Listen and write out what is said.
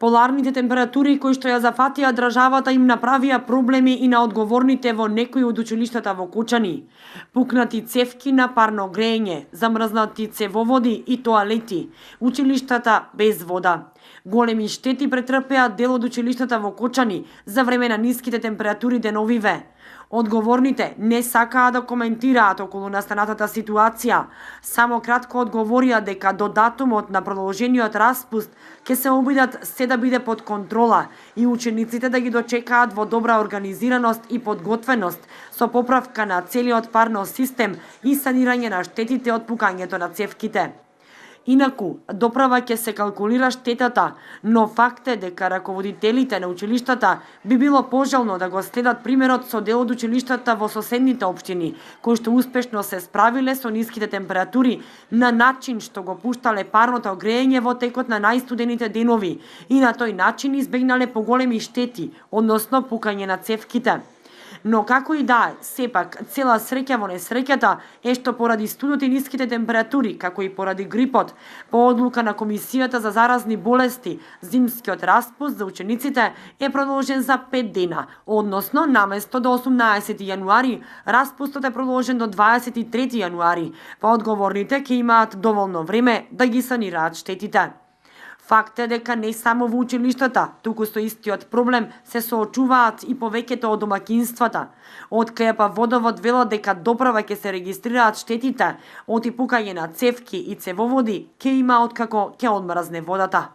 Поларните температури кои што ја зафатија државата им направија проблеми и на одговорните во некои од училиштата во Кочани. Пукнати цевки на парно грење, замрзнати цевоводи и тоалети, училиштата без вода. Големи штети претрпеа дел од училиштата во Кочани за време на ниските температури деновиве. Одговорните не сакаа да коментираат околу настанатата ситуација, само кратко одговорија дека до датумот на продолжениот распуст ќе се обидат се да биде под контрола и учениците да ги дочекаат во добра организираност и подготвеност со поправка на целиот парно систем и санирање на штетите од пукањето на цевките. Инаку, доправа ќе се калкулира штетата, но факт е дека раководителите на училиштата би било пожелно да го следат примерот со дел од училиштата во соседните општини, кои што успешно се справиле со ниските температури на начин што го пуштале парното грење во текот на најстудените денови и на тој начин избегнале поголеми штети, односно пукање на цевките. Но како и да е, сепак, цела среќа во несреќата е што поради студот и ниските температури, како и поради грипот, по одлука на Комисијата за заразни болести, зимскиот распуст за учениците е продолжен за 5 дена, односно наместо до 18 јануари, распустот е продолжен до 23 јануари, па одговорните ќе имаат доволно време да ги санираат штетите. Факт е дека не само во училиштата, туку со истиот проблем се соочуваат и повеќето од домакинствата. Од КЕП Водовод велат дека доправа ќе се регистрираат штетите од пукање на цевки и цевоводи ќе има откако ќе одмрзне водата.